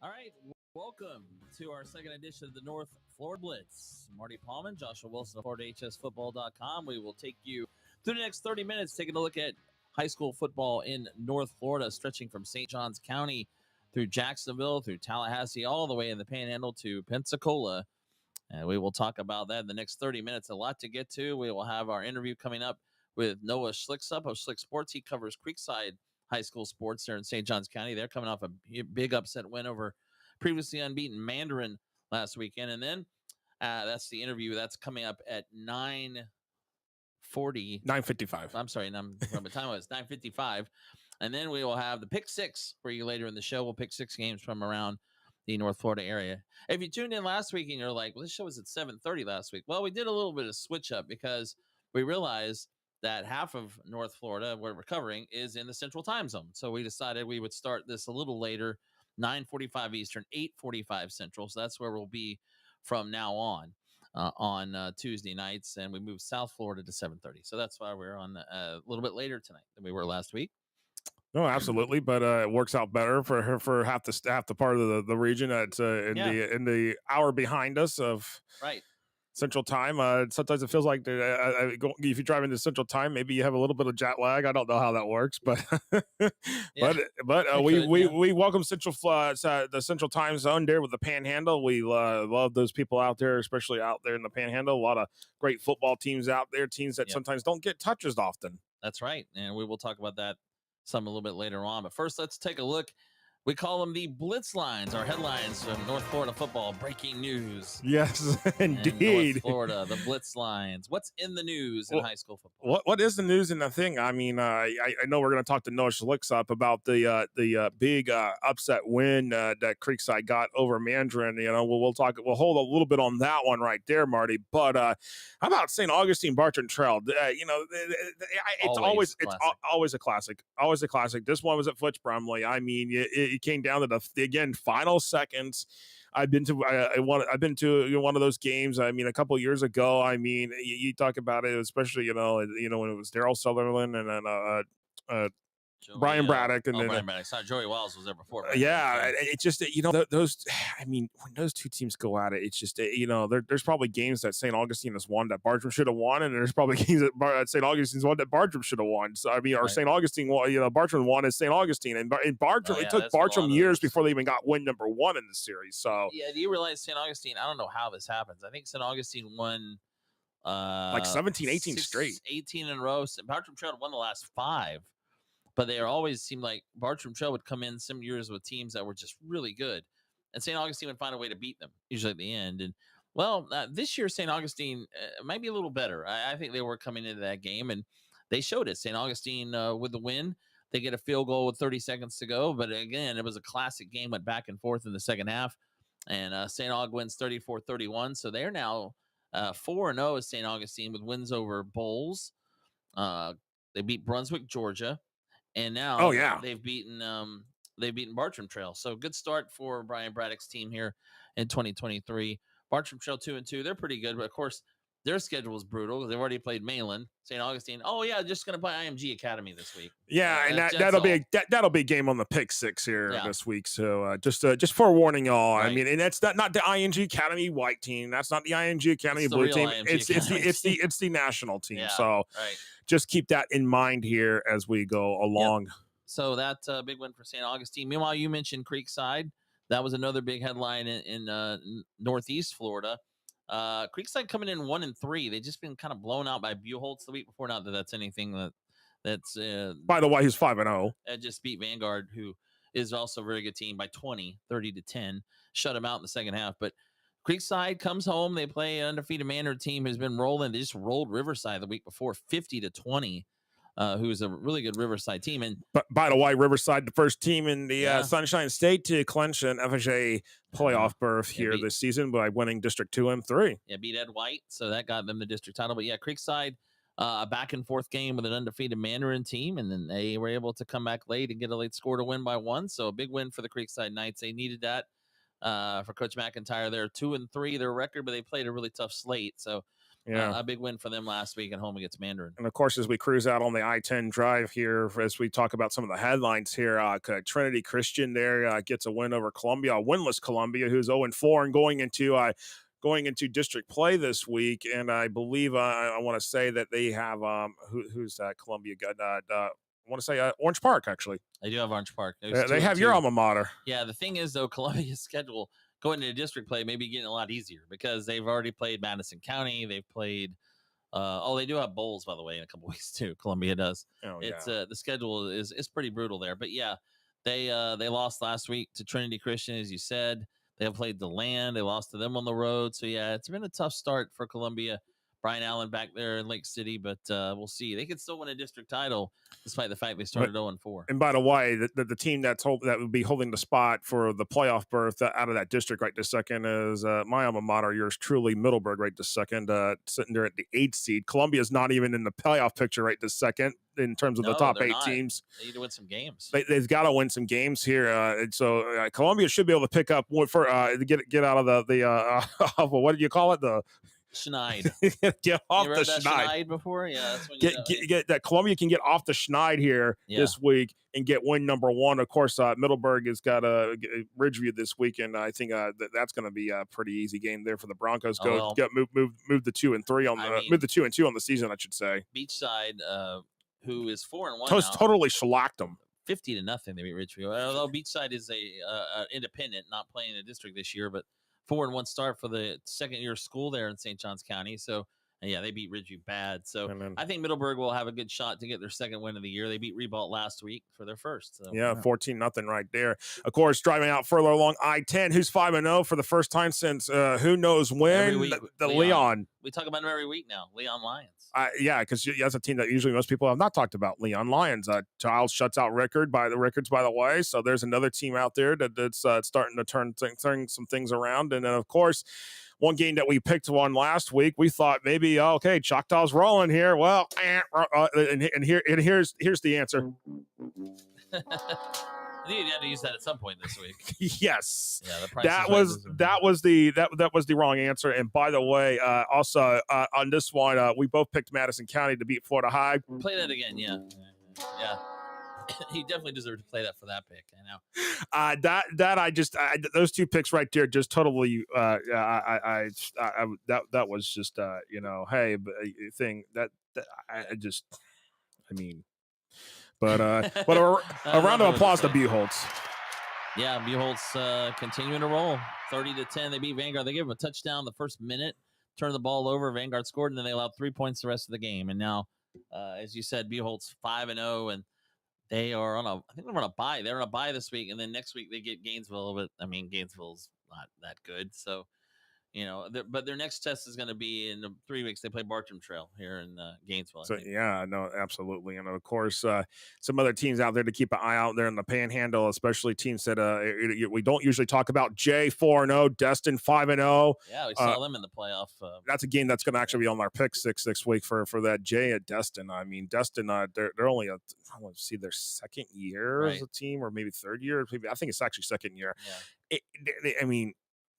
All right, welcome to our second edition of the North Florida Blitz. Marty Pallman, Joshua Wilson of FloridaHSFootball.com. We will take you through the next 30 minutes taking a look at high school football in North Florida, stretching from St. Johns County through Jacksonville, through Tallahassee, all the way in the Panhandle to Pensacola. And we will talk about that in the next 30 minutes. A lot to get to. We will have our interview coming up with Noah Schlicksup of Schlick Sports. He covers Creekside high school sports there in St. Johns County. They're coming off a big upset win over previously unbeaten Mandarin last weekend. And then that's the interview. That's coming up at 9:55. I'm sorry, from the time it was 9:55. And then we will have the Pick Six for you later in the show. We'll pick 6 games from around the North Florida area. If you tuned in last week and you're like, well, this show was at 7:30 last week. Well, we did a little bit of switch up because we realized that half of North Florida, where we're covering, is in the Central Time Zone. So we decided we would start this a little later, 9:45 Eastern, 8:45 Central. So that's where we'll be from now on Tuesday nights. And we moved South Florida to 7:30. So that's why we're on a little bit later tonight than we were last week. No, absolutely, but it works out better for her for half the part of the region that's in the hour behind us of right. Central Time. Sometimes it feels like if you drive into Central Time, maybe you have a little bit of jet lag. I don't know how that works, but we welcome the Central Time Zone there with the Panhandle. We love those people out there, especially out there in the Panhandle. A lot of great football teams out there, teams that sometimes don't get touches often. That's right, and we will talk about that some a little bit later on. But first, let's take a look. We call them the Blitz Lines, our headlines from North Florida football, breaking news. Yes, indeed. North Florida, the Blitz Lines. What's in the news in high school football? What is the news in the thing? I mean, I know we're going to talk to Noah Schlicksup about the big upset win that Creekside got over Mandarin. You know, we'll hold a little bit on that one right there, Marty. But how about St. Augustine Bartram Trail? It's always a classic. Always a classic. This one was at Fletch Brumley. I mean, it came down to the final seconds. I've been to one of those games. I mean, a couple of years ago. I mean, you talk about it, especially when it was Daryl Sutherland and then Brian Braddock and then Brian Braddock. Sorry, Joey Wells was there before. It's just those. I mean, when those two teams go at it, it's just there's probably games that St. Augustine has won that Bartram should have won, and there's probably games that St. Augustine's won that Bartram should have won. So I mean, or St. Augustine won, Bartram won as St. Augustine, and Bartram. It took Bartram years before they even got win number 1 in the series. So do you realize St. Augustine? I don't know how this happens. I think St. Augustine won like 17, 18 straight, 18 in a row. Bartram Trail won the last 5. But they always seemed like Bartram Trail would come in some years with teams that were just really good. And St. Augustine would find a way to beat them, usually at the end. And, this year, St. Augustine might be a little better. I think they were coming into that game, and they showed it. St. Augustine with the win. They get a field goal with 30 seconds to go. But, again, it was a classic game, went back and forth in the second half. And St. Aug wins 34-31. So they're now 4-0 as St. Augustine with wins over Bowles. They beat Brunswick, Georgia. And now they've beaten Bartram Trail. So good start for Brian Braddock's team here in 2023. Bartram Trail 2-2. They're pretty good, but of course their schedule is brutal because they've already played Mainland, St. Augustine. just going to play IMG Academy this week. Yeah, and that'll be a game on the Pick Six here this week. So just forewarning y'all. Right. I mean, and that's not the IMG Academy white team. That's not the IMG Academy blue team. It's the national team. Yeah, so just keep that in mind here as we go along. Yep. So that's a big win for St. Augustine. Meanwhile, you mentioned Creekside. That was another big headline in Northeast Florida. Creekside coming in 1-3. They've just been kind of blown out by Buchholz the week before. Not that that's anything that's. By the way, he's 5-0. Just beat Vanguard, who is also a very good team, by 20, 30-10. Shut them out in the second half. But Creekside comes home. They play an undefeated Mandarin team who's been rolling. They just rolled Riverside the week before, 50-20. Who's a really good Riverside team. And by the way, Riverside, the first team in the Sunshine State to clinch an FHA playoff berth here this season by winning District 2 and 3. Yeah, beat Ed White, so that got them the district title. But Creekside, a back and forth game with an undefeated Mandarin team, and then they were able to come back late and get a late score to win by 1. So a big win for the Creekside Knights. They needed that for Coach McIntyre. They're 2-3 their record, but they played a really tough slate. So Yeah. A big win for them last week at home against Mandarin. And of course, as we cruise out on the I-10 drive here, as we talk about some of the headlines here, Trinity Christian there gets a win over Columbia, a winless Columbia, who's 0-4 and going into district play this week. And I believe I want to say that they have who's that Columbia got? I want to say Orange Park, actually. They do have Orange Park. They have your alma mater. Yeah, the thing is, though, Columbia's schedule going into district play may be getting a lot easier because they've already played Madison County. They've played they do have bowls, by the way, in a couple weeks too. Columbia does. It's the schedule is pretty brutal there. But yeah, they lost last week to Trinity Christian, as you said. They have played DeLand. They lost to them on the road. So yeah, it's been a tough start for Columbia. Brian Allen back there in Lake City, but we'll see. They could still win a district title despite the fact they started 0-4. And by the way, the team that would be holding the spot for the playoff berth out of that district right this second is my alma mater, yours truly, Middleburg, right this second, sitting there at the 8th seed. Columbia is not even in the playoff picture right this second in terms of the top 8 teams. They need to win some games. They've got to win some games here. And so Columbia should be able to pick up for get out of the what do you call it? The Schneid. Get off the Schneid before? Yeah, that's when get that Columbia can get off the Schneid here this week and get win number 1. Of course, Middleburg has got a Ridgeview this weekend. I think that's going to be a pretty easy game there for the Broncos. Move the 2 and 3 on move the 2 and 2 on the season, I should say. Beachside, who is 4-1, totally shellacked them. 50-0. They beat Ridgeview. Although Beachside is a independent, not playing in a district this year, but 4-1 start for the second year of school there in St. Johns County. So, yeah, they beat Ridgeview bad. So, I think Middleburg will have a good shot to get their second win of the year. They beat Ribault last week for their first. So, 14-0 right there. Of course, driving out further along I-10, who's 5-0 for the first time since who knows when? The Leon. We talk about them every week now. Leon Lions. Because that's a team that usually most people have not talked about. Leon Lions. Child shuts out Rickards, by the way. So there's another team out there that's starting to turn some things around. And then, of course, one game that we picked on last week, we thought maybe, okay, Choctaw's rolling here. Well, and here's the answer. I think you had to use that at some point this week. Yes. Yeah, that was the wrong answer. And by the way, also on this one, we both picked Madison County to beat Florida High. Play that again, yeah. He definitely deserved to play that for that pick. I know. Those two picks right there just totally. That was just hey, thing that I mean. But a round of applause to Buchholz. Yeah, Buchholz continuing to roll. 30-10. They beat Vanguard. They gave them a touchdown the first minute, turned the ball over. Vanguard scored, and then they allowed 3 points the rest of the game. And now, as you said, Buchholz 5-0, and they are I think they're on a bye. They're on a bye this week, and then next week they get Gainesville. But I mean, Gainesville's not that good, so. But their next test is going to be in 3 weeks. They play Bartram Trail here in Gainesville. So no, absolutely, and of course, some other teams out there to keep an eye out there in the Panhandle, especially teams that we don't usually talk about. Jay 4-0, Destin 5-0. Yeah, we saw them in the playoff. That's a game that's going to actually be on our pick six week for that Jay at Destin. I mean, Destin, they're only their second year as a team, or maybe third year. I think it's actually second year. Yeah.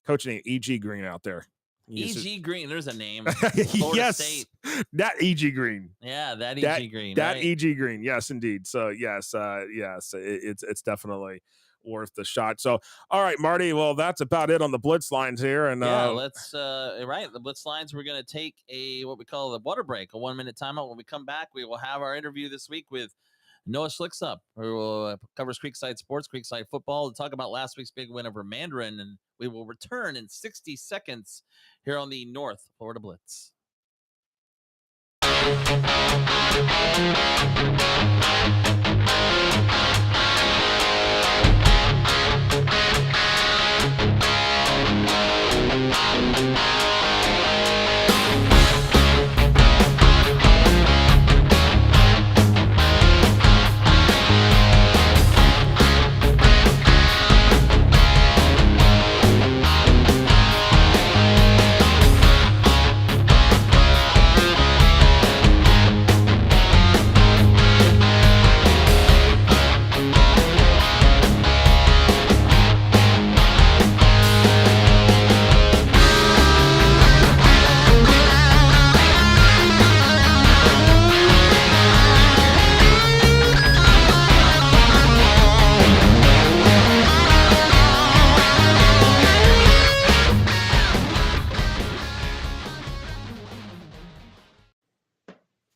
Coach named E.G. Green out there. E.G. Green, there's a name. Yes, State. That E.G. Green. Yeah, that E.G. Green. That E.G. Green. Yes, indeed. So yes, it's definitely worth the shot. So all right, Marty. Well, that's about it on the Blitz Lines here. And let's the Blitz Lines. We're gonna take what we call the water break, a 1-minute timeout. When we come back, we will have our interview this week with Noah Schlicksup, who covers Creekside sports, Creekside football, to talk about last week's big win over Mandarin. And we will return in 60 seconds here on the North Florida Blitz.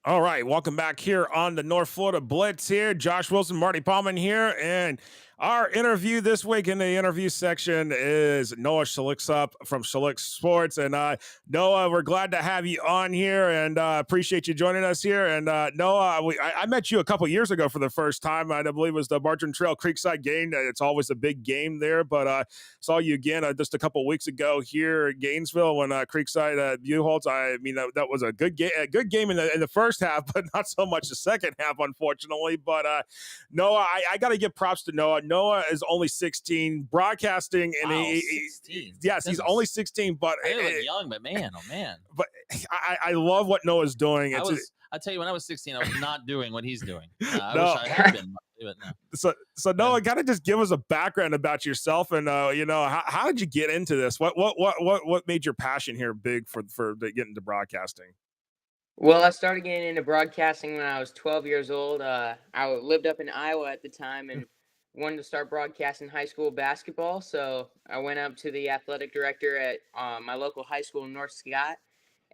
All right, welcome back here on the North Florida Blitz here. Josh Wilson, Marty Pallman here, and our interview this week in the interview section is Noah Schlicksup from Schlick Sports. And Noah, we're glad to have you on here and appreciate you joining us here. And Noah, I met you a couple years ago for the first time. I believe it was the Bartram Trail Creekside game. It's always a big game there, but saw you again just a couple weeks ago here at Gainesville when Creekside Buchholz. I mean, that was a good game in the first half, but not so much the second half, unfortunately. But Noah, I got to give props to Noah. Noah is only 16, broadcasting, and Wow, 16. yes, he's only 16. But I look young, but man, oh man. But I love what Noah's doing. I tell you, when I was 16, I was not doing what he's doing. I No. wish I had been. But no. So Noah, gotta just give us a background about yourself, and how did you get into this? What made your passion here big for getting into broadcasting? Well, I started getting into broadcasting when I was 12 years old. I lived up in Iowa at the time and wanted to start broadcasting high school basketball. So I went up to the athletic director at my local high school in North Scott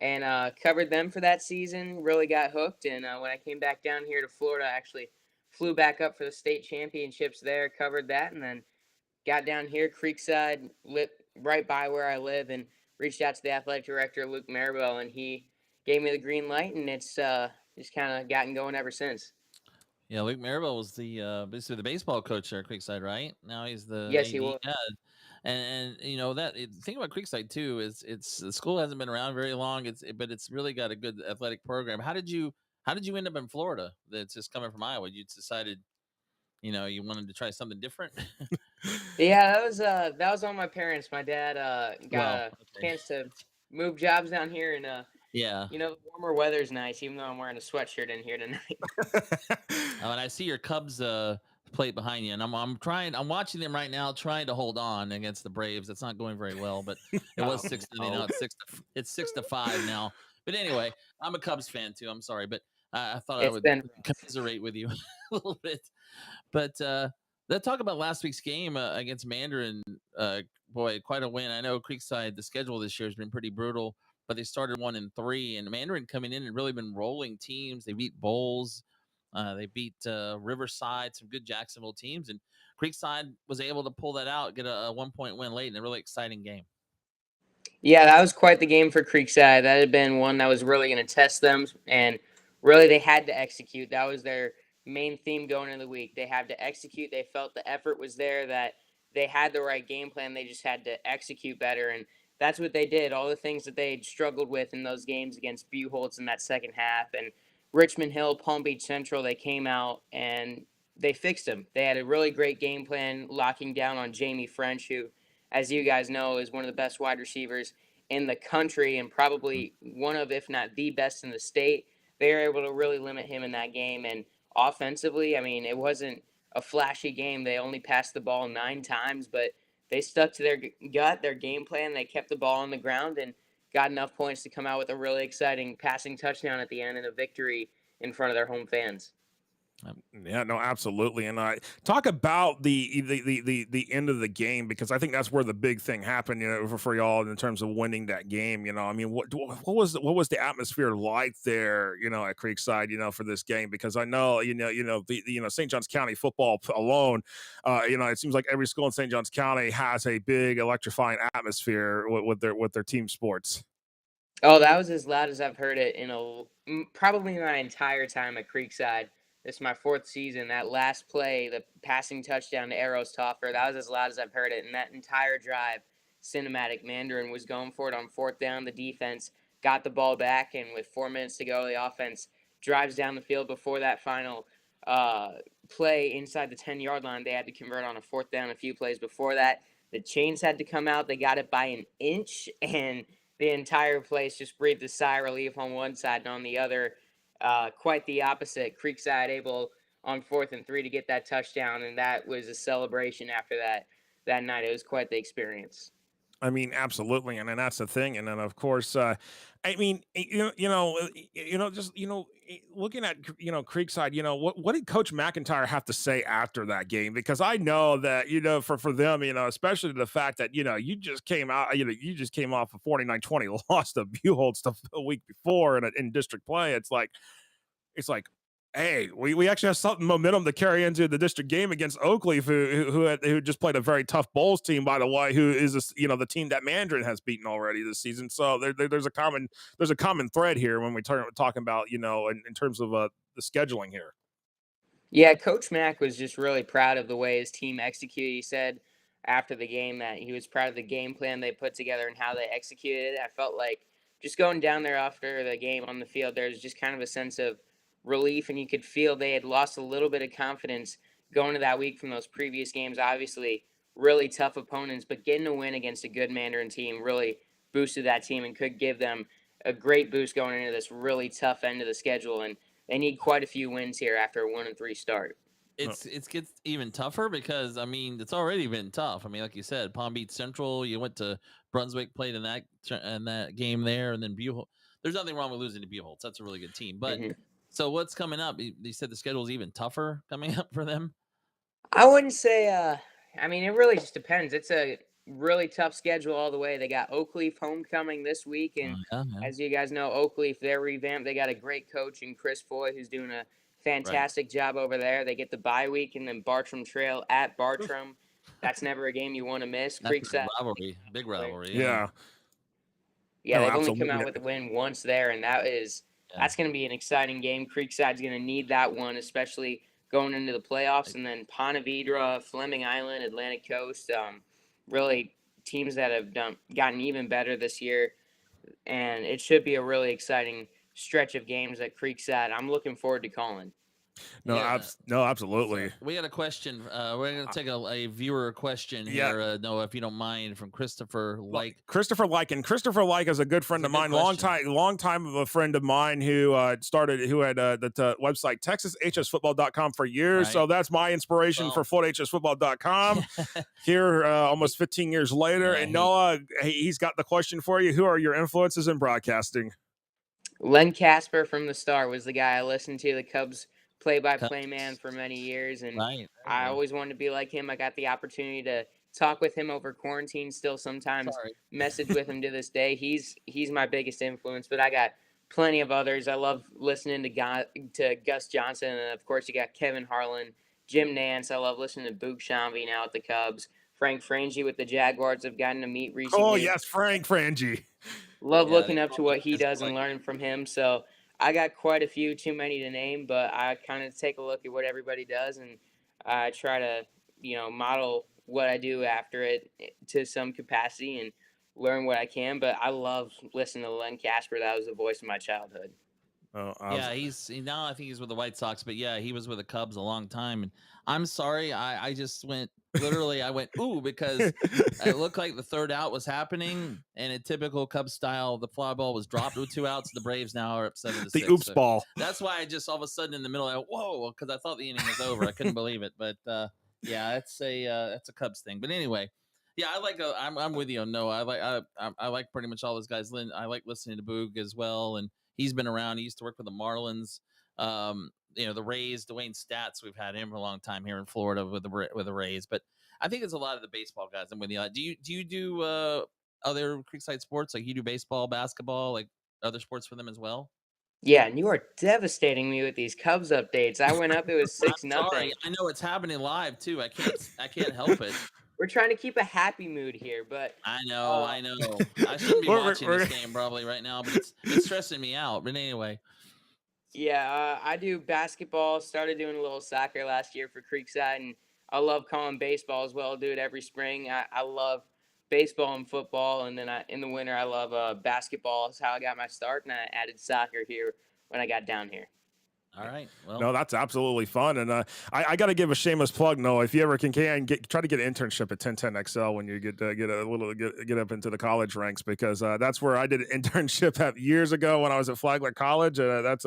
and covered them for that season. Really got hooked. And when I came back down here to Florida, I actually flew back up for the state championships there, covered that, and then got down here, Creekside, right by where I live, and reached out to the athletic director, Luke Maribel, and he gave me the green light, and it's just kind of gotten going ever since. Yeah, Luke Maribel was basically the baseball coach there at Creekside, right? Now he's the Yes, AD. he was. Yeah. And the thing about Creekside too is the school hasn't been around very long. But it's really got a good athletic program. How did you end up in Florida? That's just coming from Iowa. You decided, you wanted to try something different. Yeah, that was on my parents. My dad got a chance to move jobs down here, and yeah, the warmer weather's nice, even though I'm wearing a sweatshirt in here tonight. And I see your Cubs plate behind you, and I'm watching them right now, trying to hold on against the Braves. It's not going very well, but it was 6-0. Now it's 6-5 now. But anyway, I'm a Cubs fan too. I'm sorry, but I thought I would commiserate with you a little bit. But let's talk about last week's game against Mandarin. Boy, quite a win. I know Creekside, the schedule this year has been pretty brutal, but they started 1-3, and Mandarin coming in and really been rolling teams. They beat Bowles. They beat Riverside, some good Jacksonville teams, and Creekside was able to pull that out, get a 1-point win late in a really exciting game. Yeah, that was quite the game for Creekside. That had been one that was really going to test them, and really they had to execute. That was their main theme going into the week. They had to execute. They felt the effort was there, that they had the right game plan. They just had to execute better, and that's what they did. All the things that they had struggled with in those games against Buchholz in that second half and Richmond Hill, Palm Beach Central, they came out and they fixed them. They had a really great game plan, locking down on Jamie French, who, as you guys know, is one of the best wide receivers in the country and probably one of, if not the best in the state. They were able to really limit him in that game. And offensively, I mean, it wasn't a flashy game. They only passed the ball 9 times, but they stuck to their gut, their game plan. They kept the ball on the ground and got enough points to come out with a really exciting passing touchdown at the end and a victory in front of their home fans. Yeah, no, absolutely. And I talk about the end of the game, because I think that's where the big thing happened, for y'all in terms of winning that game. I mean, what was the atmosphere like there, at Creekside, for this game? Because I know, St. Johns County football alone, it seems like every school in St. Johns County has a big electrifying atmosphere with their team sports. Oh, that was as loud as I've heard it in probably my entire time at Creekside. This is my 4th season. That last play, the passing touchdown to Arrows Toffer, that was as loud as I've heard it. And that entire drive, cinematic. Mandarin was going for it on 4th down. The defense got the ball back, and with 4 minutes to go, the offense drives down the field before that final play inside the 10-yard line. They had to convert on a 4th down a few plays before that. The chains had to come out. They got it by an inch, and the entire place just breathed a sigh of relief on one side, and on the other, quite the opposite. Creekside able on 4th and 3 to get that touchdown, and that was a celebration after that night. It was quite the experience. I mean, absolutely, and then that's the thing. And then, of course, I mean, just looking at Creekside, what did Coach McIntyre have to say after that game? Because I know that for them, especially the fact that you just came out, you just came off a 49-20 loss to Buchholz the week before in district play. It's like, it's like, hey, we actually have something momentum to carry into the district game against Oakleaf, who just played a very tough Bowls team, by the way, who is the team that Mandarin has beaten already this season. So there's a common thread here when we talking about in terms of the scheduling here. Yeah, Coach Mack was just really proud of the way his team executed. He said after the game that he was proud of the game plan they put together and how they executed it. I felt like just going down there after the game on the field, there's just kind of a sense of relief, and you could feel they had lost a little bit of confidence going to that week from those previous games. Obviously, really tough opponents, but getting a win against a good Mandarin team really boosted that team and could give them a great boost going into this really tough end of the schedule. And they need quite a few wins here after a 1-3 start. It gets even tougher because it's already been tough. Like you said, Palm Beach Central. You went to Brunswick, played in that game there, and then Buchholz. There's nothing wrong with losing to Buchholz. That's a really good team. But so what's coming up? You said the schedule is even tougher coming up for them. I wouldn't say. It really just depends. It's a really tough schedule all the way. They got Oakleaf homecoming this week, and as you guys know, Oakleaf, they're revamped. They got a great coach in Chris Foy, who's doing a fantastic job over there. They get the bye week, and then Bartram Trail at Bartram. That's never a game you want to miss. Creekside big rivalry. Yeah. Yeah, they've only come out with a win once there, and that's going to be an exciting game. Creekside's going to need that one, especially going into the playoffs. And then Ponte Vedra, Fleming Island, Atlantic Coast, really teams that have gotten even better this year. And it should be a really exciting stretch of games at Creekside. I'm looking forward to calling. No, absolutely. So we got a question. We're going to take a viewer question here, Noah, if you don't mind, from Christopher Like. Christopher Like, and Christopher Like is a good friend of mine, long time of a friend of mine who had the website TexasHSFootball.com for years. Right. So that's my inspiration for FloatHSFootball.com. Here, almost 15 years later, and Noah, he's got the question for you. Who are your influences in broadcasting? Len Casper from the start was the guy I listened to. The Cubs play-by-play man for many years, and I always wanted to be like him. I got the opportunity to talk with him over quarantine, still sometimes message with him to this day. He's my biggest influence, but I got plenty of others. I love listening to Gus Johnson, and of course you got Kevin Harlan, Jim Nance. I love listening to Boog Shambi now at the Cubs. Frank Frangie with the Jaguars I've gotten to meet recently. Oh, yes, Frank Frangie. Love looking up to what he does and learning from him, so I got quite a few, too many to name, but I kind of take a look at what everybody does, and I try to, model what I do after it to some capacity and learn what I can. But I love listening to Len Casper. That was the voice of my childhood. Oh, he's now I think he's with the White Sox, but he was with the Cubs a long time. And I'm sorry, I just went I went ooh, because it looked like the third out was happening, and in typical Cubs style, the fly ball was dropped with 2 outs. The Braves now are up 7-6. The oops ball. That's why I just all of a sudden in the middle, whoa, because I thought the inning was over. I couldn't believe it, but that's a Cubs thing. But anyway. Yeah, I'm with you on Noah. I like pretty much all those guys. I like listening to Boog as well, and he's been around. He used to work with the Marlins, the Rays. Dwayne Stats, we've had him for a long time here in Florida with the Rays. But I think it's a lot of the baseball guys. I'm with you. Do you do other Creekside sports? Like you do baseball, basketball, like other sports for them as well? Yeah, and you are devastating me with these Cubs updates. I went up; it was 6-0. Sorry, I know it's happening live too. I can't help it. We're trying to keep a happy mood here, but I know. I shouldn't be watching this game probably right now, but it's stressing me out. But anyway. Yeah, I do basketball. Started doing a little soccer last year for Creekside, and I love calling baseball as well. I do it every spring. I love baseball and football, and then in the winter I love basketball. That's how I got my start, and I added soccer here when I got down here. All right. Well, no, that's absolutely fun, and I got to give a shameless plug. No, if you ever can try to get an internship at 1010XL when you get up into the college ranks, because that's where I did an internship years ago when I was at Flagler College. That's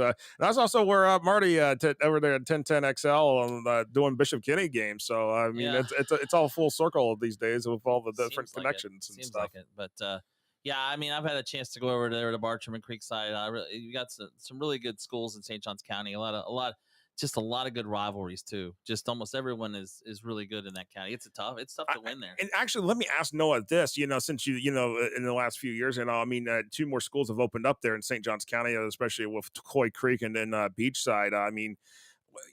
also where Marty over there at 1010XL doing Bishop Kenny games. So I mean, it's all full circle these days with all the different connections and stuff. Like it, but. Yeah, I mean, I've had a chance to go over there to Bartram and Creekside. You got some really good schools in St. Johns County. A lot just a lot of good rivalries too. Just almost everyone is really good in that county. It's tough to win there. And actually, let me ask Noah this. Since in the last few years, I mean, 2 more schools have opened up there in St. Johns County, especially with Coy Creek and then Beachside. I mean,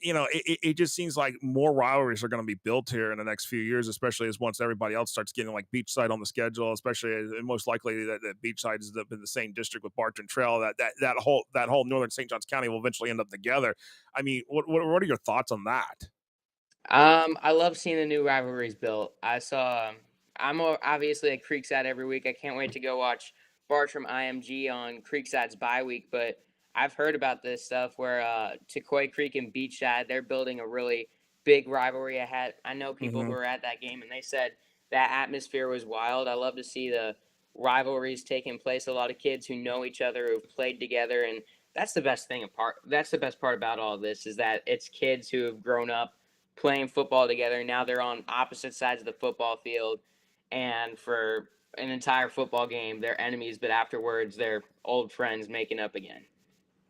it just seems like more rivalries are going to be built here in the next few years, especially as once everybody else starts getting like Beachside on the schedule, especially and most likely that Beachside is in the same district with Bartram Trail. That whole northern St. Johns County will eventually end up together. I mean, what are your thoughts on that? I love seeing the new rivalries built. I'm obviously at Creekside every week. I can't wait to go watch Bartram IMG on Creekside's bye week. But I've heard about this stuff where Tecoy Creek and Beachside, they're building a really big rivalry. I know people who were at that game, and they said that atmosphere was wild. I love to see the rivalries taking place. A lot of kids who know each other, who've played together, and that's the best part about all of this is that it's kids who have grown up playing football together. Now they're on opposite sides of the football field, and for an entire football game, they're enemies, but afterwards they're old friends making up again.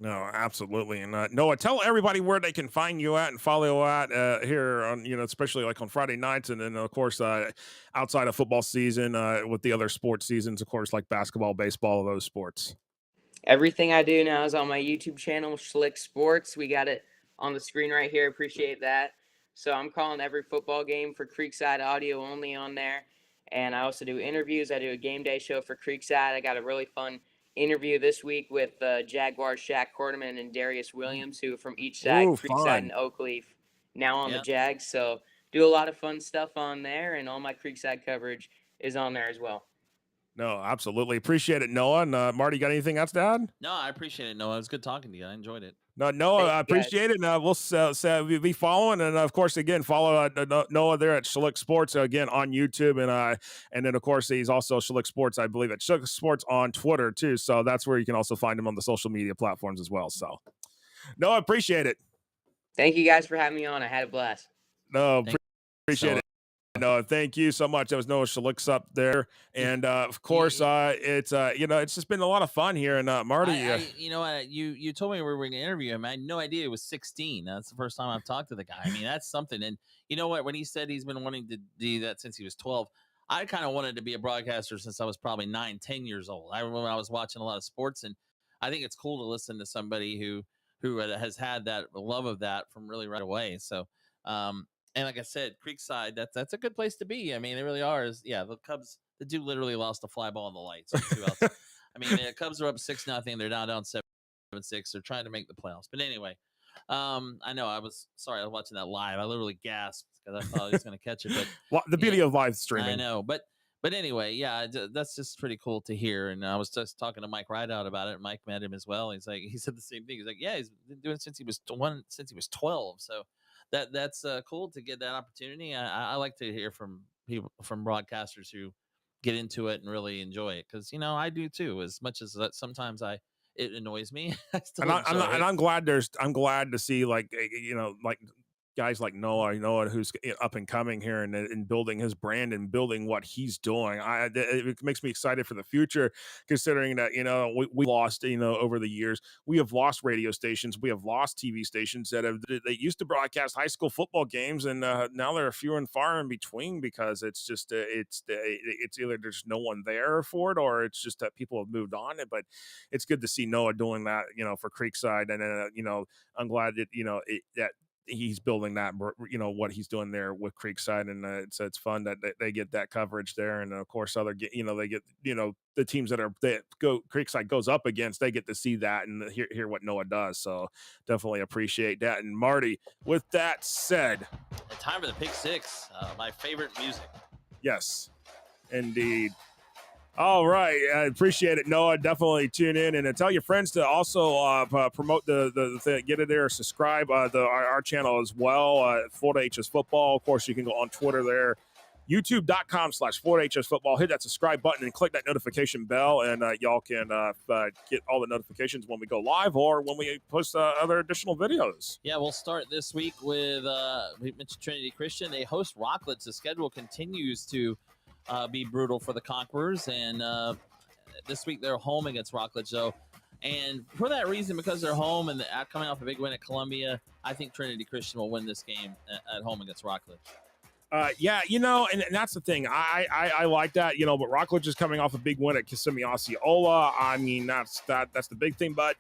No, absolutely. And Noah, tell everybody where they can find you at and follow you at here on, especially like on Friday nights. And then, of course, outside of football season with the other sports seasons, of course, like basketball, baseball, those sports. Everything I do now is on my YouTube channel, Schlick Sports. We got it on the screen right here. Appreciate that. So I'm calling every football game for Creekside audio only on there. And I also do interviews. I do a game day show for Creekside. I got a really fun interview this week with Jaguars Shaq Quarterman and Darius Williams, who are from each side, Ooh, Creekside fun. and Oakleaf, now on the Jags. So do a lot of fun stuff on there, and all my Creekside coverage is on there as well. No, absolutely. Appreciate it, Noah. And Marty, got anything else to add? No, I appreciate it, Noah. It was good talking to you. I enjoyed it. No, Noah, I appreciate it. And we'll be following. And of course, again, follow Noah there at Schlick Sports again on YouTube. And then, of course, he's also Schlick Sports, I believe, at Schlick Sports on Twitter, too. So that's where you can also find him on the social media platforms as well. So, Noah, appreciate it. Thank you guys for having me on. I had a blast. No, appreciate it. No, thank you so much. That was Noah Schlicksup there, and of course, it's it's just been a lot of fun here. And Marty, you told me we were going to interview him. I had no idea he was 16. That's the first time I've talked to the guy. I mean, that's something. And you know what? When he said he's been wanting to do that since he was 12, I kind of wanted to be a broadcaster since I was probably 9-10 years old. I remember when I was watching a lot of sports, and I think it's cool to listen to somebody who has had that love of that from really right away. So. And like I said, Creekside, that's a good place to be. I mean, they really are. The Cubs, the dude literally lost a fly ball in the lights. I mean, the Cubs are up 6-0. They're down 7-6. They're trying to make the playoffs. But anyway, I know I was watching that live. I literally gasped because I thought he was going to catch it. But the beauty of live streaming. I know, but anyway, yeah, that's just pretty cool to hear. And I was just talking to Mike Rideout about it. Mike met him as well. He said the same thing. He's like, yeah, he's been doing it since he was 12. So. That's cool to get that opportunity. I like to hear from people, from broadcasters who get into it and really enjoy it, because I do too. As much as that sometimes it annoys me. I'm glad to see like guys like Noah who's up and coming here and building his brand and building what he's doing. It makes me excited for the future, considering that we lost over the years. We have lost radio stations, we have lost TV stations that used to broadcast high school football games, and now they're few and far in between, because it's just it's either there's no one there for it, or it's just that people have moved on. But it's good to see Noah doing that for Creekside, and I'm glad that that he's building that, what he's doing there with Creekside, and it's fun that they get that coverage there. And of course, they get the teams that Creekside goes up against, they get to see that and hear what Noah does. So definitely appreciate that. And Marty, with that said, time for the pick six, my favorite music. Yes, indeed. All right. I appreciate it, Noah. Definitely tune in and tell your friends to also promote the get it there, subscribe our channel as well, Florida HS Football. Of course, you can go on Twitter there, youtube.com/Florida HS Football. Hit that subscribe button and click that notification bell, and y'all can get all the notifications when we go live or when we post other additional videos. Yeah, we'll start this week with we mentioned Trinity Christian. They host Rockledge. The schedule continues to be brutal for the Conquerors, and this week they're home against Rockledge. So And for that reason, because they're home and coming off a big win at Columbia, I think Trinity Christian will win this game at home against Rockledge. Yeah, and that's the thing. I like that, but Rockledge is coming off a big win at Kissimmee Osceola. I mean, that's the big thing. But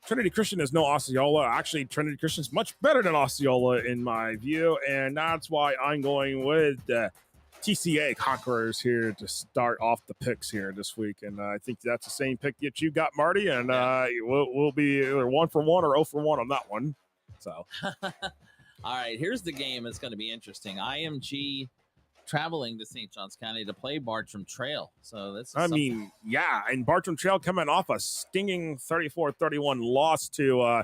Trinity Christian is no Osceola. Actually, Trinity Christian is much better than Osceola in my view, and that's why I'm going with TCA Conquerors here to start off the picks here this week. And I think that's the same pick that you got, Marty, and we'll be either 1 for 1 or 0 for 1 on that one. So. All right, here's the game. It's going to be interesting. IMG traveling to St. Johns County to play Bartram Trail. So that's and Bartram Trail coming off a stinging 34-31 loss to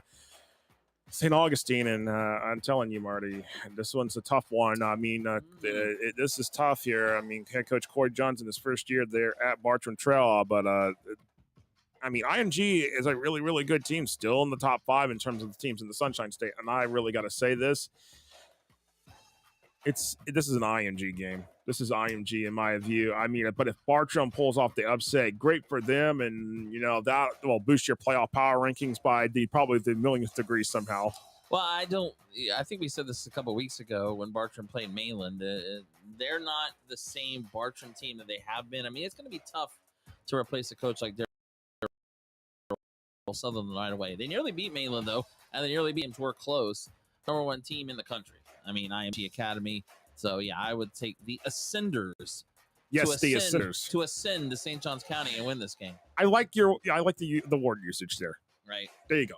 St. Augustine, and I'm telling you, Marty, this one's a tough one. I mean, this is tough here. I mean, head coach Corey Johnson, his first year there at Bartram Trail, but I mean, IMG is a really, really good team, still in the top 5 in terms of the teams in the Sunshine State. And I really got to say this. This is an IMG game. This is IMG in my view. I mean, but if Bartram pulls off the upset, great for them. And, that will boost your playoff power rankings by probably the millionth degree somehow. Well, I think we said this a couple of weeks ago when Bartram played Mainland. They're not the same Bartram team that they have been. I mean, it's going to be tough to replace a coach like Sutherland right away. They nearly beat Mainland, though, and they nearly beat them to work close. Number 1 team in the country. I mean, IMG Academy. So, yeah, I would take the Ascenders. Yes, the Ascenders. To ascend to St. Johns County and win this game. I like the word usage there. Right. There you go.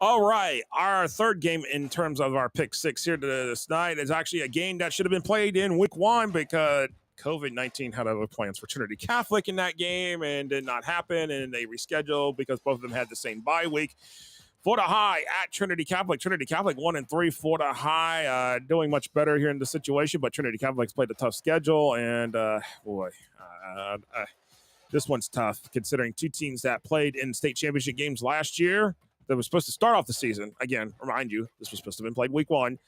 All right. Our third game in terms of our pick 6 here this night is actually a game that should have been played in week 1 because COVID-19 had other plans for Trinity Catholic in that game and did not happen, and they rescheduled because both of them had the same bye week. Florida High at Trinity Catholic. Trinity Catholic 1-3. Florida High doing much better here in the situation, but Trinity Catholic's played a tough schedule, and this one's tough considering 2 teams that played in state championship games last year that was supposed to start off the season. Again, remind you, this was supposed to have been played week 1.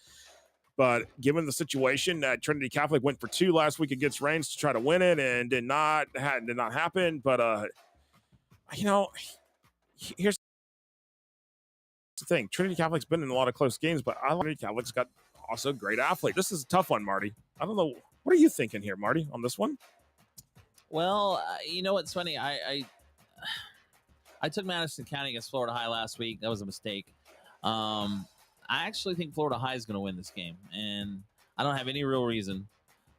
But given the situation that Trinity Catholic went for 2 last week against Reigns to try to win it and did not happen. But, here's the thing. Trinity Catholic's been in a lot of close games, but I like Trinity Catholic's got also a great athlete. This is a tough one, Marty. I don't know. What are you thinking here, Marty, on this one? Well, what's funny? I took Madison County against Florida High last week. That was a mistake. I actually think Florida High is going to win this game, and I don't have any real reason,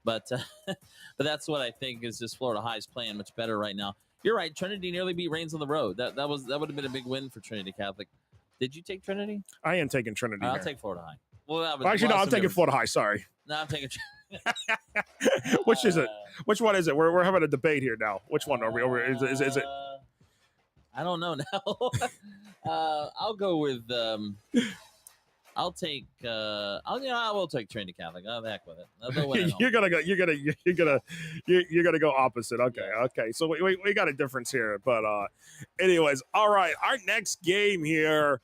but but that's what I think is just Florida High is playing much better right now. You're right. Trinity nearly beat Reigns on the road. That would have been a big win for Trinity Catholic. Did you take Trinity? I am taking Trinity. I'll take Florida High. Well, actually, no, I'm taking Florida High. Sorry. No, I'm taking. Which is it? Which one is it? We're having a debate here now. Which one are we over? Is it? I don't know now. I'll go with. I'll take. I will take Trinity Catholic. Oh, the heck with it. You're gonna go opposite. Okay, yeah. Okay. So we got a difference here, but anyways, all right. Our next game here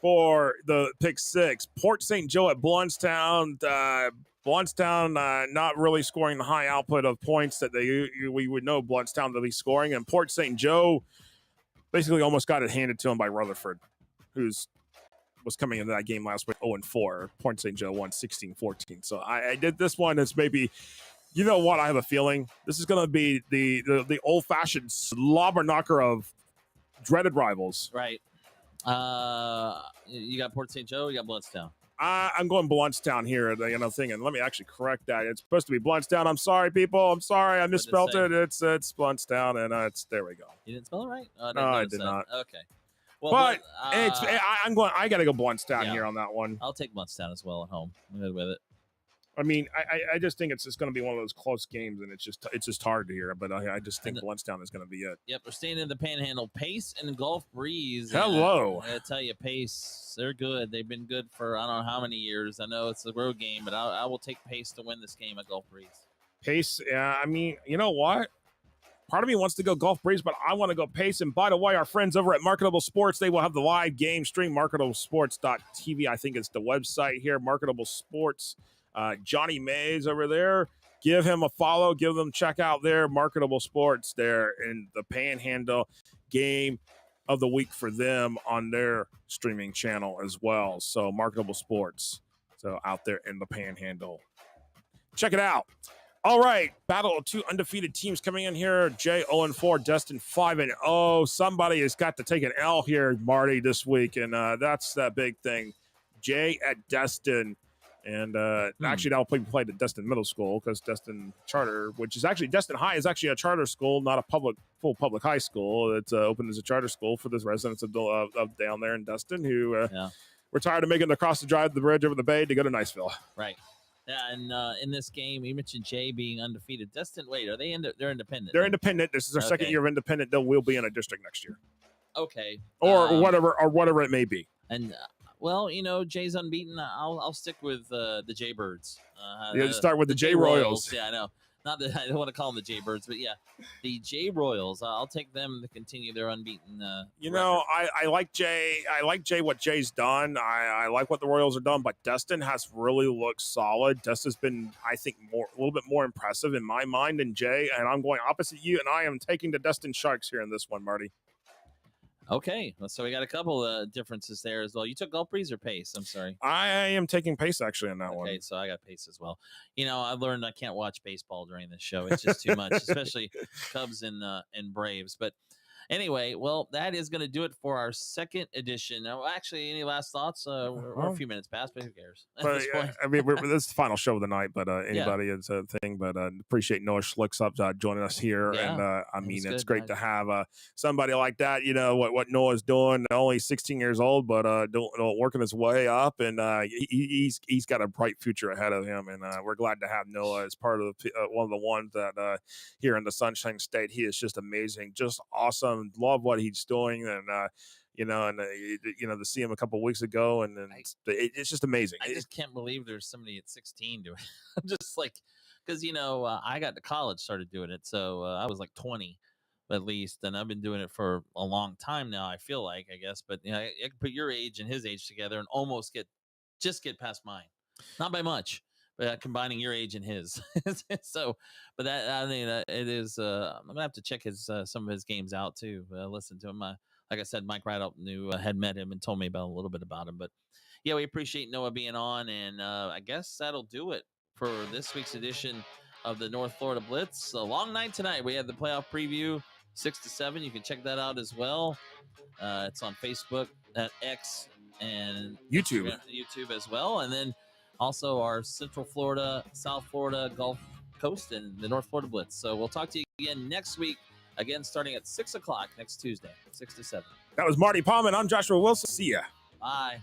for the pick 6, Port St. Joe at Blountstown. Blountstown not really scoring the high output of points that we would know Blountstown to be scoring, and Port St. Joe basically almost got it handed to him by Rutherford, was coming into that game last week 0-4. Port St. Joe won 16-14. So I did this one as maybe, you know what, I have a feeling this is going to be the old-fashioned slobber knocker of dreaded rivals. Right. You got Port St. Joe, you got Blountstown. I'm going Blountstown here, thing, and let me actually correct that. It's supposed to be Blountstown. I'm sorry, people. I'm sorry. I misspelled it. It's Blountstown, and there we go. You didn't spell it right? No, I did not. Okay. Well, but I got to go Blountstown here on that one. I'll take Blountstown as well at home. I'm good with it. I mean, I just think it's just going to be one of those close games, and it's just hard to hear. But I just think Blountstown is going to be it. Yep, we're staying in the Panhandle. Pace and Gulf Breeze. Hello. I tell you, Pace, they're good. They've been good for I don't know how many years. I know it's a road game, but I will take Pace to win this game at Gulf Breeze. Pace, I mean, you know what? Part of me wants to go Gulf Breeze, but I want to go Pace. And by the way, our friends over at Marketable Sports, they will have the live game stream, marketablesports.tv. I think it's the website here, Marketable Sports. Johnny Mays over there. Give him a follow. Give them check out there. Marketable Sports there in the Panhandle. game of the week for them on their streaming channel as well. So Marketable Sports. So out there in the Panhandle. Check it out. All right, battle of two undefeated teams coming in here. Jay 0-4, Destin 5-0. Somebody has got to take an L here, Marty, this week, and that's that big thing. Jay at Destin, and actually that'll play to Destin Middle School because Destin Charter, which is actually Destin High, is actually a charter school, not a full public high school. It's open as a charter school for the residents of down there in Destin who were tired of making the cross to drive the bridge over the bay to go to Niceville. Right. Yeah, and in this game, you mentioned Jay being undefeated. Destin, wait, are they they're independent? They're independent. This is their second year of independent. They will be in a district next year. Okay. Or whatever it may be. And well, Jay's unbeaten. I'll stick with the Jaybirds. Start with the J Royals. Yeah, I know. Not that I don't want to call them the Jaybirds, but yeah, the J Royals. I'll take them to continue their unbeaten. I like Jay. I like Jay. What Jay's done. I like what the Royals are done, but Destin has really looked solid. Destin's been, I think, a little bit more impressive in my mind than Jay. And I'm going opposite you, and I am taking the Destin Sharks here in this one, Marty. Okay, so we got a couple of differences there as well. You took Gulf Breeze or Pace? I'm sorry. I am taking Pace actually on that one. Okay, so I got Pace as well. I learned I can't watch baseball during this show. It's just too much, especially Cubs and Braves. But anyway, well, that is going to do it for our second edition. Now, actually, any last thoughts? We're a few minutes past, but who cares? But, this is the final show of the night, but anybody is a thing. But appreciate Noah Schlicksup joining us here. Yeah, and it's great to have somebody like that. What Noah's doing, only 16 years old, but working his way up. And he's got a bright future ahead of him. And we're glad to have Noah as part of one of the ones that here in the Sunshine State. He is just amazing, just awesome. Love what he's doing, and to see him a couple of weeks ago, and it's just amazing. I just can't believe there's somebody at 16 doing it. I'm just like, because I got to college, started doing it, so I was like 20 at least, and I've been doing it for a long time now. I feel like, I guess, but I can put your age and his age together and almost get past mine, not by much. Combining your age and his, so, but it is. I'm gonna have to check some of his games out too. Listen to him. Like I said, Mike Rideout had met him and told me a little bit about him. But yeah, we appreciate Noah being on, and I guess that'll do it for this week's edition of the North Florida Blitz. A long night tonight. We had the playoff preview 6 to 7. You can check that out as well. It's on Facebook, X, and YouTube as well, and then. Also, our Central Florida, South Florida, Gulf Coast, and the North Florida Blitz. So we'll talk to you again next week, again starting at 6 o'clock next Tuesday, 6 to 7. That was Marty Pallman. I'm Joshua Wilson. See ya. Bye.